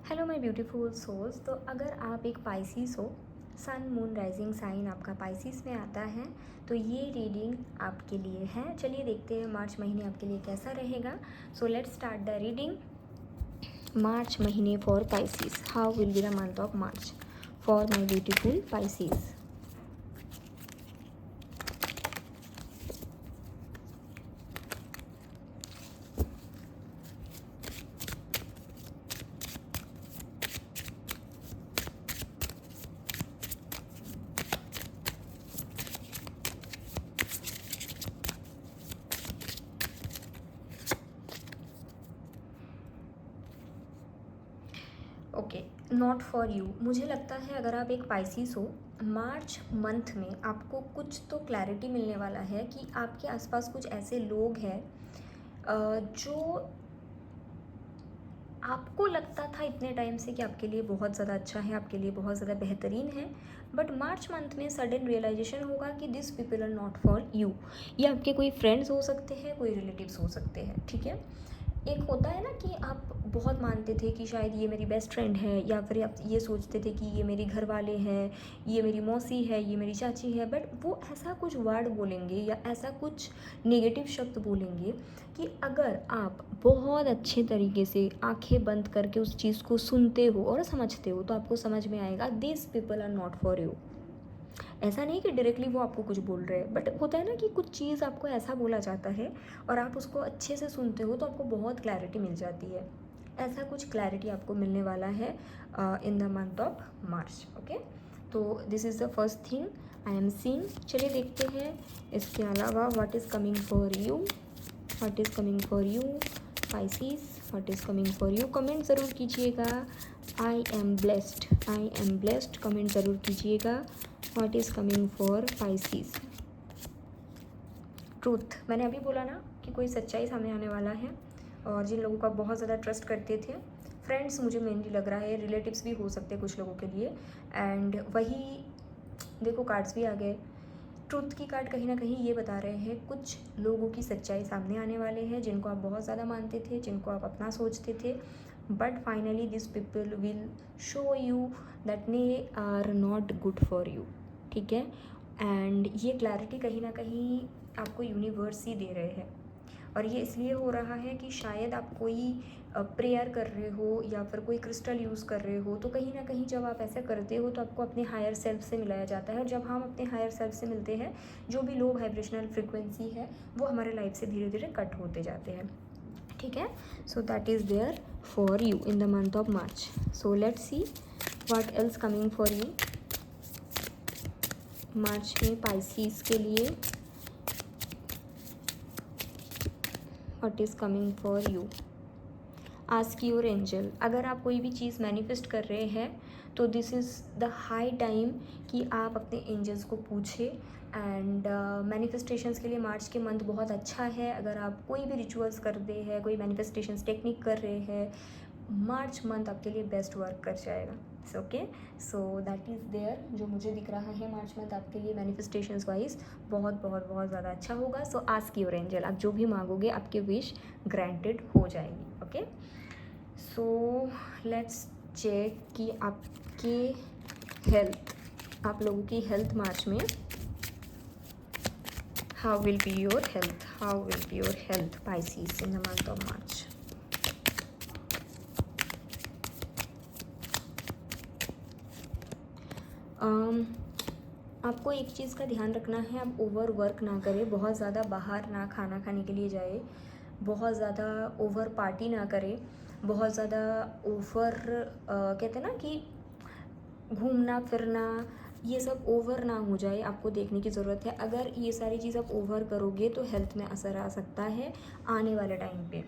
Hello my beautiful souls. तो अगर आप एक पाइसिस हो, सन मून राइजिंग साइन आपका पाइसिस में आता है, तो ये रीडिंग आपके लिए है। चलिए देखते हैं मार्च महीने आपके लिए कैसा रहेगा। So let's start the reading. March महीने for Pisces, how will be the month of March for my beautiful Pisces. Okay, not for you. मुझे लगता है अगर आप एक पाइसिस हो, मार्च मंथ में आपको कुछ तो क्लैरिटी मिलने वाला है कि आपके आसपास कुछ ऐसे लोग हैं जो आपको लगता था इतने टाइम से कि आपके लिए बहुत ज़्यादा अच्छा है, आपके लिए बहुत ज़्यादा बेहतरीन है, बट मार्च मंथ में सडन रियलाइजेशन होगा कि this people are not for you. ये आपके कोई फ्रेंड्स हो सकते हैं, कोई रिलेटिव्स हो सकते हैं, ठीक है। एक होता है ना कि आप बहुत मानते थे कि शायद ये मेरी बेस्ट फ्रेंड है, या फिर आप ये सोचते थे कि ये मेरे घर वाले हैं, ये मेरी मौसी है, ये मेरी चाची है, बट वो ऐसा कुछ वर्ड बोलेंगे या ऐसा कुछ नेगेटिव शब्द बोलेंगे कि अगर आप बहुत अच्छे तरीके से आंखें बंद करके उस चीज़ को सुनते हो और समझते हो, तो आपको समझ में आएगा this people are not for you. ऐसा नहीं कि डायरेक्टली वो आपको कुछ बोल रहे हैं, बट होता है ना कि कुछ चीज़ आपको ऐसा बोला जाता है और आप उसको अच्छे से सुनते हो तो आपको बहुत क्लैरिटी मिल जाती है। ऐसा कुछ क्लैरिटी आपको मिलने वाला है in the month of March. Okay, तो this is the first thing I am seeing. चलिए देखते हैं इसके अलावा what is coming for you, what is coming for you Pisces, what is coming for you. Comment ज़रूर कीजिएगा। I am blessed, I am blessed comment ज़रूर कीजिएगा। What is coming for Pisces. Truth, मैंने अभी बोला ना कि कोई सच्चाई सामने आने वाला है, और जिन लोगों का बहुत ज़्यादा ट्रस्ट करते थे, फ्रेंड्स मुझे मेनली लग रहा है, रिलेटिव्स भी हो सकते हैं कुछ लोगों के लिए। एंड वही देखो कार्ड्स भी आ गए। ट्रुथ की कार्ड कहीं ना कहीं ये बता रहे हैं कुछ लोगों की सच्चाई सामने आने वाले हैं, जिनको आप बहुत ज़्यादा मानते थे, जिनको आप अपना सोचते थे, but finally this people will show you that they are not good for you, ठीक है। एंड ये क्लैरिटी कहीं ना कहीं आपको यूनिवर्स ही दे रहे हैं, और ये इसलिए हो रहा है कि शायद आप कोई प्रेयर कर रहे हो या फिर कोई क्रिस्टल यूज़ कर रहे हो, तो कहीं ना कहीं जब आप ऐसा करते हो तो आपको अपने हायर सेल्फ से मिलाया जाता है, और जब हम अपने हायर सेल्फ से मिलते हैं, जो भी लो वाइब्रेशनल फ्रिक्वेंसी है वो हमारे लाइफ से धीरे धीरे कट होते जाते हैं, ठीक है। So that is there for you in the month of March. So let's see what else coming for you March में पाइसिस के लिए। What is coming for you, ask your angel. अगर आप कोई भी चीज़ मैनिफेस्ट कर रहे हैं तो this is the high time कि आप अपने एंजल्स को पूछे। एंड मैनिफेस्टेशंस के लिए मार्च के मंथ बहुत अच्छा है। अगर आप कोई भी रिचुअल्स कर रहे हैं, कोई मैनिफेस्टेशंस टेक्निक कर रहे हैं, मार्च मंथ आपके लिए बेस्ट वर्क कर जाएगा। Okay, so that is there, जो मुझे दिख रहा है मार्च मंथ आपके लिए मैनिफेस्टेशंस वाइज बहुत बहुत बहुत ज़्यादा अच्छा होगा। सो आस्क योर एंजल, आप जो भी मांगोगे आपके विश ग्रांटेड हो जाएगी। ओके, सो लेट्स चेक कि आपकी हेल्थ, आप लोगों की हेल्थ मार्च में how will be your health, how will be your health Pisces in the month of मार्च। आपको एक चीज़ का ध्यान रखना है, आप ओवर वर्क ना करें, बहुत ज़्यादा बाहर ना खाना खाने के लिए जाए, बहुत ज़्यादा ओवर पार्टी ना करें, बहुत ज़्यादा ओवर कहते हैं ना कि घूमना फिरना, ये सब ओवर ना हो जाए, आपको देखने की ज़रूरत है। अगर ये सारी चीज़ आप ओवर करोगे तो हेल्थ में असर आ सकता है आने वाले टाइम पे।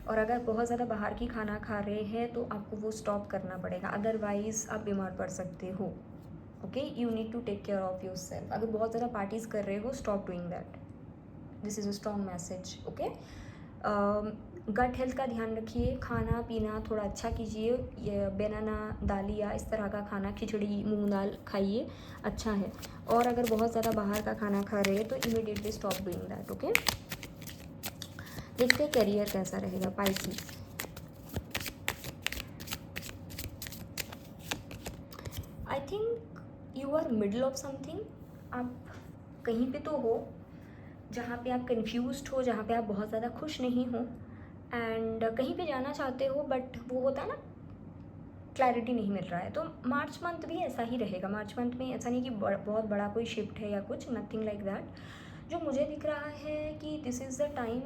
और अगर बहुत ज़्यादा बाहर की खाना खा रहे हैं तो आपको वो स्टॉप करना पड़ेगा, अदरवाइज़ आप बीमार पड़ सकते हो। Okay, you need to take care of your self. अगर बहुत ज़्यादा पार्टीज़ कर रहे हो, stop doing that, this is a strong message. Okay, gut health का ध्यान रखिए, खाना पीना थोड़ा अच्छा कीजिए, ये बनाना दालिया इस तरह का खाना, खिचड़ी मूंग दाल खाइए, अच्छा है। और अगर बहुत ज़्यादा बाहर का खाना खा रहे हैं तो immediately stop doing that. Okay, देखते हैं करियर कैसा रहेगा Pisces. I think you are middle of something. आप कहीं पे तो हो जहाँ पे आप कंफ्यूज्ड हो, जहाँ पे आप बहुत ज़्यादा खुश नहीं हो, एंड कहीं पे जाना चाहते हो बट वो होता है ना, क्लैरिटी नहीं मिल रहा है। तो मार्च मंथ भी ऐसा ही रहेगा। मार्च मंथ में ऐसा नहीं कि बहुत बड़ा कोई शिफ्ट है या कुछ, नथिंग लाइक दैट। जो मुझे दिख रहा है कि दिस इज़ द टाइम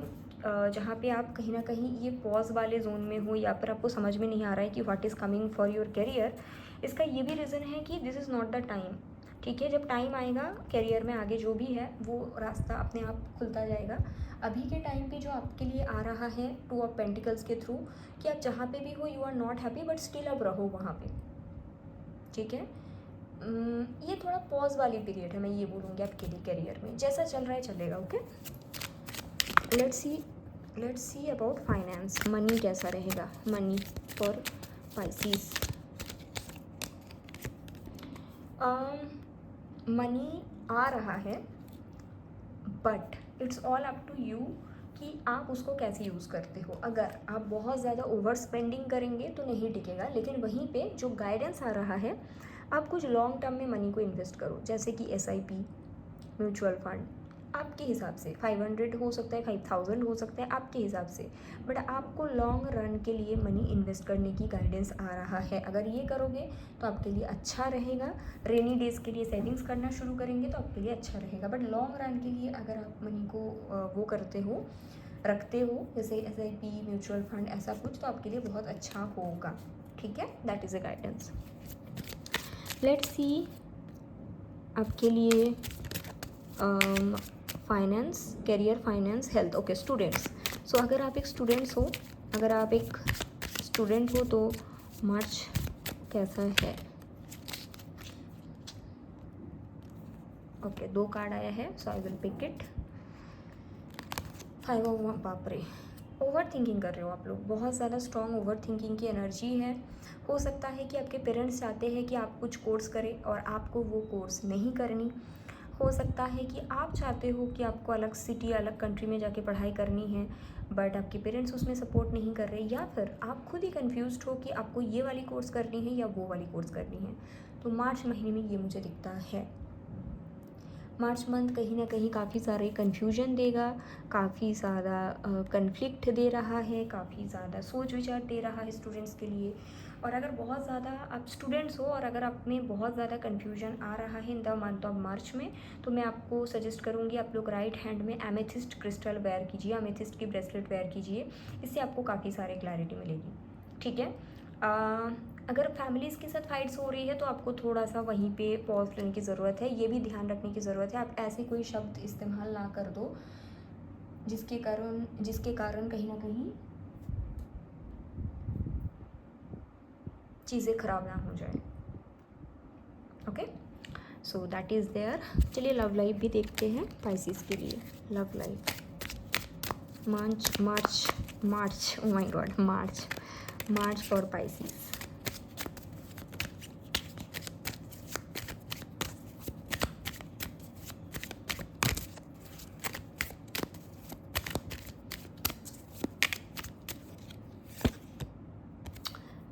जहाँ पे आप कहीं ना कहीं ये पॉज वाले जोन में हो, या फिर आपको समझ में नहीं आ रहा है कि what is coming for your career. इसका ये भी रीज़न है कि this is not the time. ठीक है, जब टाइम आएगा करियर में आगे जो भी है वो रास्ता अपने आप खुलता जाएगा। अभी के टाइम पे जो आपके लिए आ रहा है टू ऑफ पेंटिकल्स के थ्रू, कि आप जहाँ पे भी हो you are not happy but still अब रहो वहाँ पे। ठीक है, ये थोड़ा पॉज वाली पीरियड है, मैं ये बोलूँगी आपके लिए करियर में। जैसा चल रहा है चलेगा। Okay, let's see about finance. Money कैसा रहेगा, मनी फॉर पाइसेस। मनी आ रहा है but it's all up to you कि आप उसको कैसे यूज़ करते हो। अगर आप बहुत ज़्यादा ओवर स्पेंडिंग करेंगे तो नहीं टिकेगा, लेकिन वहीं पे जो गाइडेंस आ रहा है, आप कुछ लॉन्ग टर्म में मनी को इन्वेस्ट करो, जैसे कि SIP, म्यूचुअल फंड, आपके हिसाब से 500 हो सकता है, 5000 हो सकता है, आपके हिसाब से। बट आपको लॉन्ग रन के लिए मनी इन्वेस्ट करने की गाइडेंस आ रहा है। अगर ये करोगे तो आपके लिए अच्छा रहेगा। रेनी डेज़ के लिए सेविंग्स करना शुरू करेंगे तो आपके लिए अच्छा रहेगा। बट लॉन्ग रन के लिए अगर आप मनी को वो करते हो, रखते हो, जैसे SIP, म्यूचुअल फंड, ऐसा कुछ, तो आपके लिए बहुत अच्छा होगा। ठीक है, that is a guidance. Let's see आपके लिए finance, career, finance, health. Okay, students. So अगर आप एक स्टूडेंट हो तो मार्च कैसा है। ओके, 2 कार्ड आया है, so I will pick it. 5 of, बाप रे, ओवर थिंकिंग कर रहे हो आप लोग, बहुत ज़्यादा स्ट्रॉन्ग ओवर थिंकिंग की एनर्जी है। हो सकता है कि आपके पेरेंट्स चाहते हैं कि आप कुछ कोर्स करें और आपको वो कोर्स नहीं करनी। हो सकता है कि आप चाहते हो कि आपको अलग सिटी, अलग कंट्री में जाके पढ़ाई करनी है, बट आपके पेरेंट्स उसमें सपोर्ट नहीं कर रहे, या फिर आप खुद ही कंफ्यूज्ड हो कि आपको ये वाली कोर्स करनी है या वो वाली कोर्स करनी है। तो मार्च महीने में ये मुझे दिखता है। मार्च मंथ कहीं ना कहीं काफ़ी सारे कन्फ्यूजन देगा, काफ़ी ज़्यादा कन्फ्लिक्ट दे रहा है, काफ़ी ज़्यादा सोच विचार दे रहा है स्टूडेंट्स के लिए। और अगर बहुत ज़्यादा आप स्टूडेंट्स हो और अगर आप में बहुत ज़्यादा कन्फ्यूजन आ रहा है इन द मंथ ऑफ मार्च में, तो मैं आपको सजेस्ट करूँगी आप लोग राइट हैंड में एमेथिस्ट क्रिस्टल वेयर कीजिए, एमेथिस्ट की ब्रेसलेट वेयर कीजिए। इससे आपको काफ़ी सारे क्लैरिटी मिलेगी। ठीक है, अगर फैमिलीज़ के साथ फाइट्स हो रही है तो आपको थोड़ा सा वहीं पे पॉज लेने की ज़रूरत है। ये भी ध्यान रखने की ज़रूरत है आप ऐसे कोई शब्द इस्तेमाल ना कर दो जिसके कारण कहीं ना कहीं चीज़ें ख़राब ना हो जाए। Okay, so that is there. चलिए लव लाइफ भी देखते हैं पाइसेस के लिए। Love life March, oh my god, March for Pisces.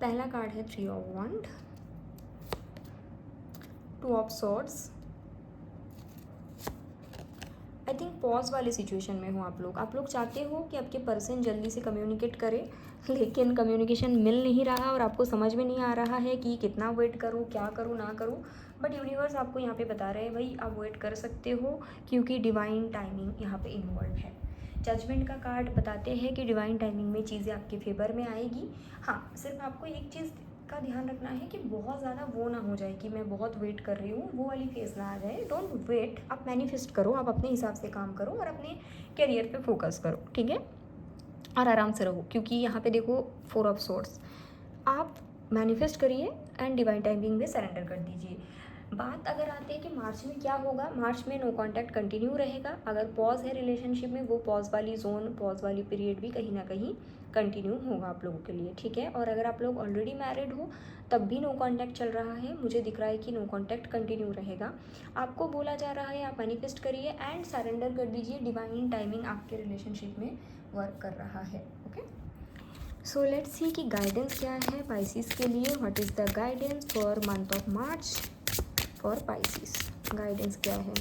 पहला कार्ड है 3 of wands, 2 of swords. I think pause वाले सिचुएशन में हो आप लोग चाहते हो कि आपके पर्सन जल्दी से कम्युनिकेट करे, लेकिन कम्युनिकेशन मिल नहीं रहा और आपको समझ में नहीं आ रहा है कि कितना वेट करूँ, क्या करूँ, ना करूँ। बट यूनिवर्स आपको यहाँ पे बता रहे हैं भाई आप वेट कर सकते हो, क्योंकि डिवाइन टाइमिंग यहाँ पे इन्वॉल्व है। जजमेंट का कार्ड बताते हैं कि डिवाइन टाइमिंग में चीज़ें आपके फेवर में आएगी। हाँ, सिर्फ आपको एक चीज़ का ध्यान रखना है कि बहुत ज़्यादा वो ना हो जाए कि मैं बहुत वेट कर रही हूँ, वो वाली फेज़ ना आ जाए। डोंट वेट, आप मैनिफेस्ट करो, आप अपने हिसाब से काम करो और अपने करियर पे फोकस करो। ठीक है, और आराम से रहो, क्योंकि यहाँ पे देखो 4 ऑफ सोर्ड्स। आप मैनिफेस्ट करिए एंड डिवाइन टाइमिंग में सरेंडर कर दीजिए। बात अगर आती है कि मार्च में क्या होगा, मार्च में नो कांटेक्ट कंटिन्यू रहेगा। अगर पॉज है रिलेशनशिप में, वो पॉज वाली पीरियड भी कहीं ना कहीं कंटिन्यू होगा आप लोगों के लिए। ठीक है, और अगर आप लोग ऑलरेडी मैरिड हो तब भी नो कांटेक्ट चल रहा है, मुझे दिख रहा है कि नो कांटेक्ट कंटिन्यू रहेगा। आपको बोला जा रहा है आप मैनिफेस्ट करिए एंड सरेंडर कर दीजिए, डिवाइन टाइमिंग आपके रिलेशनशिप में वर्क कर रहा है। ओके, सो लेट्स सी कि गाइडेंस क्या है पाइसिस के लिए. What is the guidance for month of March for Pisces. Guidance क्या है.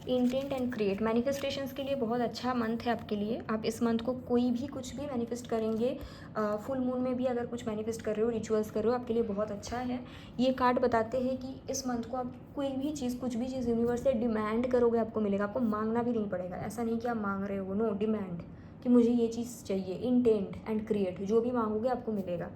Intent and create. मैनिफेस्टेशंस के लिए बहुत अच्छा मंथ है आपके लिए. आप इस मंथ को कोई भी कुछ भी मैनिफेस्ट करेंगे, फुल मून में भी अगर कुछ मैनिफेस्ट कर रहे हो, रिचुअल्स कर रहे हो, आपके लिए बहुत अच्छा है. ये कार्ड बताते हैं कि इस मंथ को आप कोई भी चीज़, कुछ भी चीज़ यूनिवर्स से डिमांड करोगे, आपको मिलेगा. आपको मांगना भी नहीं पड़ेगा. ऐसा नहीं कि आप मांग रहे हो, नो, डिमांड कि मुझे ये चीज़ चाहिए. इंटेंट एंड क्रिएट, जो भी मांगोगे आपको मिलेगा.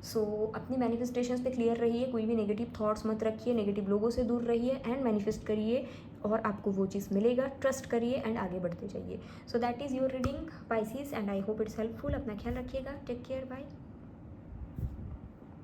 सो अपनी मैनिफेस्टेशंस पे क्लियर रहिए. कोई भी नेगेटिव थॉट्स मत रखिए, नेगेटिव लोगों से दूर रहिए एंड मैनिफेस्ट करिए और आपको वो चीज़ मिलेगा. ट्रस्ट करिए एंड आगे बढ़ते जाइए. So that is your reading pieces and I hope it's helpful. अपना ख्याल रखिएगा. Take care. बाय.